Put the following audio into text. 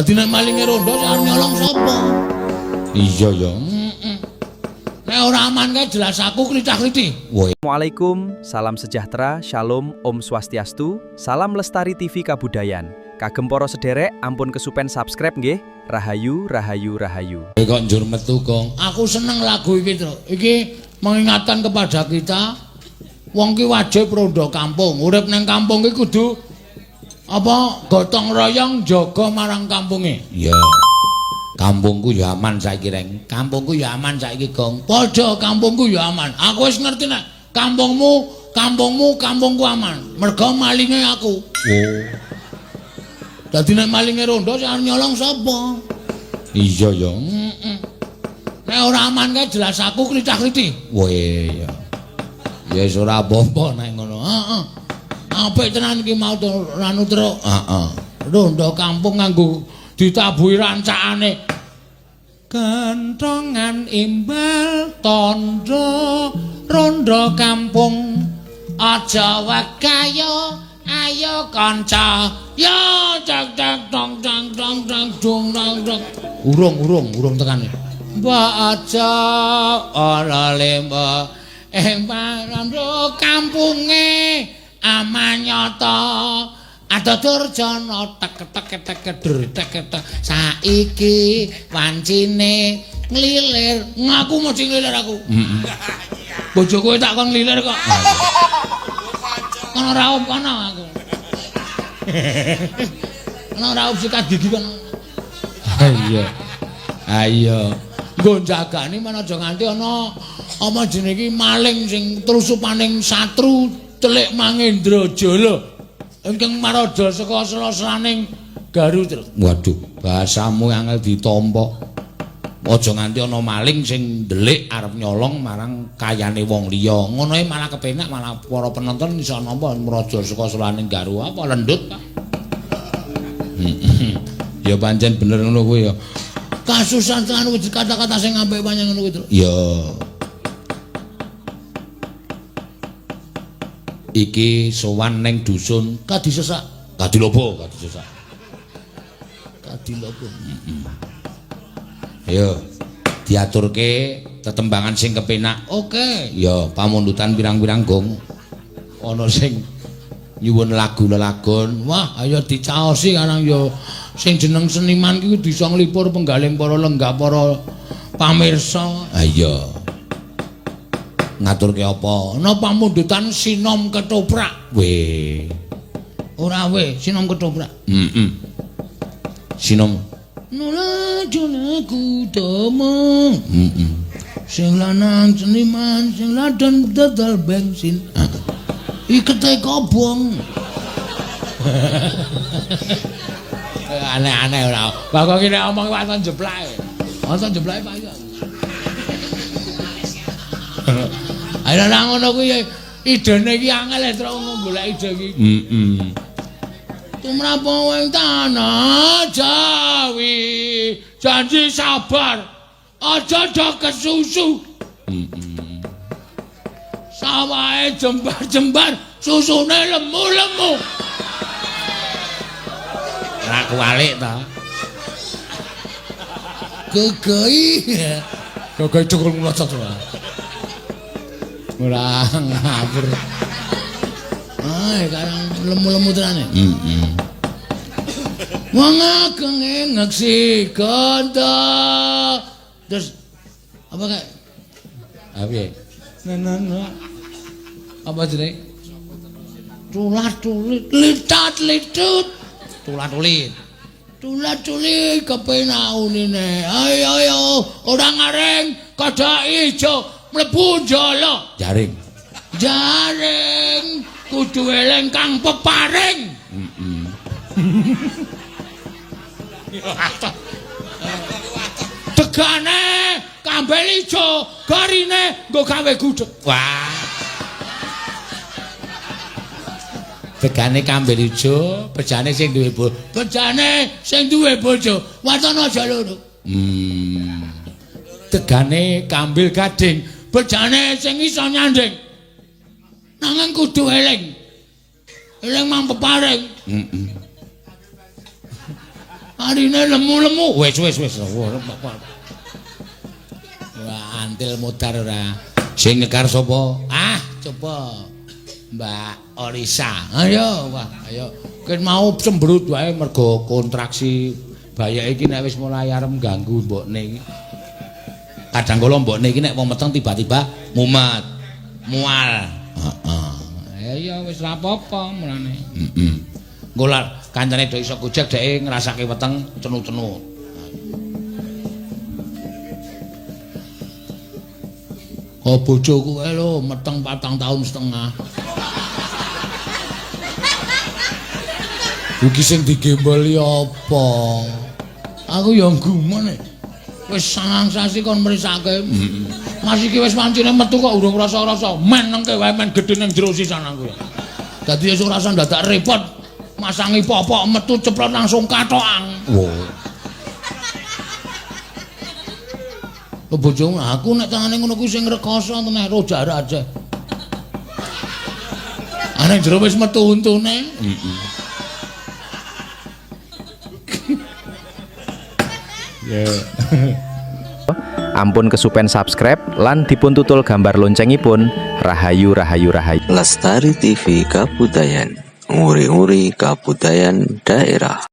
Dadi nek malinge rondo sing nyolong sapa? Iya ya. Nek ora aman kae jelas aku klithah-klithih. Assalamualaikum, salam sejahtera, shalom, om swastiastu, salam lestari TV Kabudayan. Kagem para sederek, ampun kesupen subscribe nggih. Rahayu, rahayu, rahayu. Kok njur metu, Gong. Aku seneng lagu iki, Tru. Iki mengingatkan kepada kita wong ki wajib rondo kampung. Urip nang kampung ki kudu apa gotong royong jaga marang kampunge. Iya. Kampungku ya aman saiki, Reng. Kampungku ya aman saiki, Gong. Padha kampungku ya aman. Aku wis ngerti nek kampungku aman. Mergo malinge aku. Oh. Dadi nek malinge rondo sing nyolong sapa? Iya ya. Nek ora aman kae jelas aku klithah-klithih. Weh ya. Ya wis ora apa-apa nek ngono. Heeh. Apik tenan iki mau anu truk. Heeh. Rondo kampung nganggo ditabuhi rancakane. Kentongan imbal tondo rondo kampung aja wekayo ayo kanca yo cak cak tong tong tong tong dung tong tong urung tekane mbak aja ora lemba rondo kampunge aman nyata ada durjana tek tek tek tek saiki wancine nglilir ngaku mesti nglilir aku bojoku tak kon nglilir kok kono raup kono aku kono raup sikat gigi kono ayo nggo jagani men aja nganti ana apa jenenge iki maling sing trusupaning satru telik Mangendrajala ingkang maradha saka sela-selaning Garut. Waduh, bahasamu angel ditampa. Aja nganti ana maling sing ndelik arep nyolong marang kayane wong liya. Ngono ae malah kepenak, malah para penonton iso nampa meraja saka selaning Garut apa lendut, Pak. Ya pancen bener ngono kuwi ya. Kasusan tenan wis kata-kata sing apik pancen ngono kuwi, ya. Iki sowan ning dusun Kadisesak, Kadilobo. Ayo diaturke tetembangan sing kepenak. Oke, ya pamundutan pirang-pirang gong. Ana sing nyuwun lagu lelagon. Wah, ayo dicaosi karang ya sing jeneng seniman iki bisa nglipur penggaling para lenggah para pamirsa. Ayo. Ngaturke apa? Ana pamundutan sinom ketoprak. Weh. Ora weh, sinom ketoprak. Sinom. Nula junaku tomo. Sing lanang seniman, sing ladon dodol bensin. Ikete kobong. Aneh-aneh ora. Bakal kene omong waton jeblake. Waton jeblake Pak ya. Ayo nang ngono kuwi idene iki angel terus golek ide iki. Tumrapa wing tanah Jawi janji sabar aja do kesusu. Sawahe jembar-jembar susune lemu-lemu. Ora kualik ta. Gegei cukur nglocok wae. Ora ngapur. Ai karang lemu-lemu tenane. Wong ageng ngeksi kanda. Terus apa kae? Piye? Nana. Apa jenenge? Tulat-tulit, litat-litut. Tulat-tulit. Tulat-tulit kepenak unine. Ayo ora ngareng kada ijo. Mlebu jala jaring kudu eleng kang peparing. Tegane kambel ijo garine nggo gawe gudeg. Wah, tegane kambel ijo bejane sing duwe bojo waton aja loro. Tegane kambil gading bejane sing iso nyanding nanging kudu eling mang peparing. Arine lemu-lemu. Wis. Wah, antil modar ora. Sing nyekar sapa? Ah, coba. Mbak Orisa. Ayo, wah, ayo. Ken mau sembrut wae mergo kontraksi bayake iki nek wis mulai arep ganggu mbokne iki. Kadang kala mbokne iki nek wong meteng tiba-tiba mumet, mual. Heeh. Ya wis ora apa-apa mulane. Heeh. Engko lah kancane do iso gojek dheke ngrasake weteng cenut-cenut. Oh bojoku kae lho meteng 4 tahun setengah. Iki sing digemboli apa? Aku ya gumun. Wis sangang sasi kon mrisake. Mas iki wis pancine metu kok urung rasa-rasa. Men nengke wae men gedhe ning jero sisan aku. Dadi wis ora usah dadak repot. Masangi popok metu ceplok langsung katokan. Wow. Bojomu aku nek tangane ngono kuwi sing rekoso tenan rojak aja. Ana jero wis metu untune. Ampun kesupen subscribe lan dipun tutul gambar loncengipun. Rahayu rahayu rahayu. Lestari TV Kabudayan, nguri-nguri kabudayan daerah.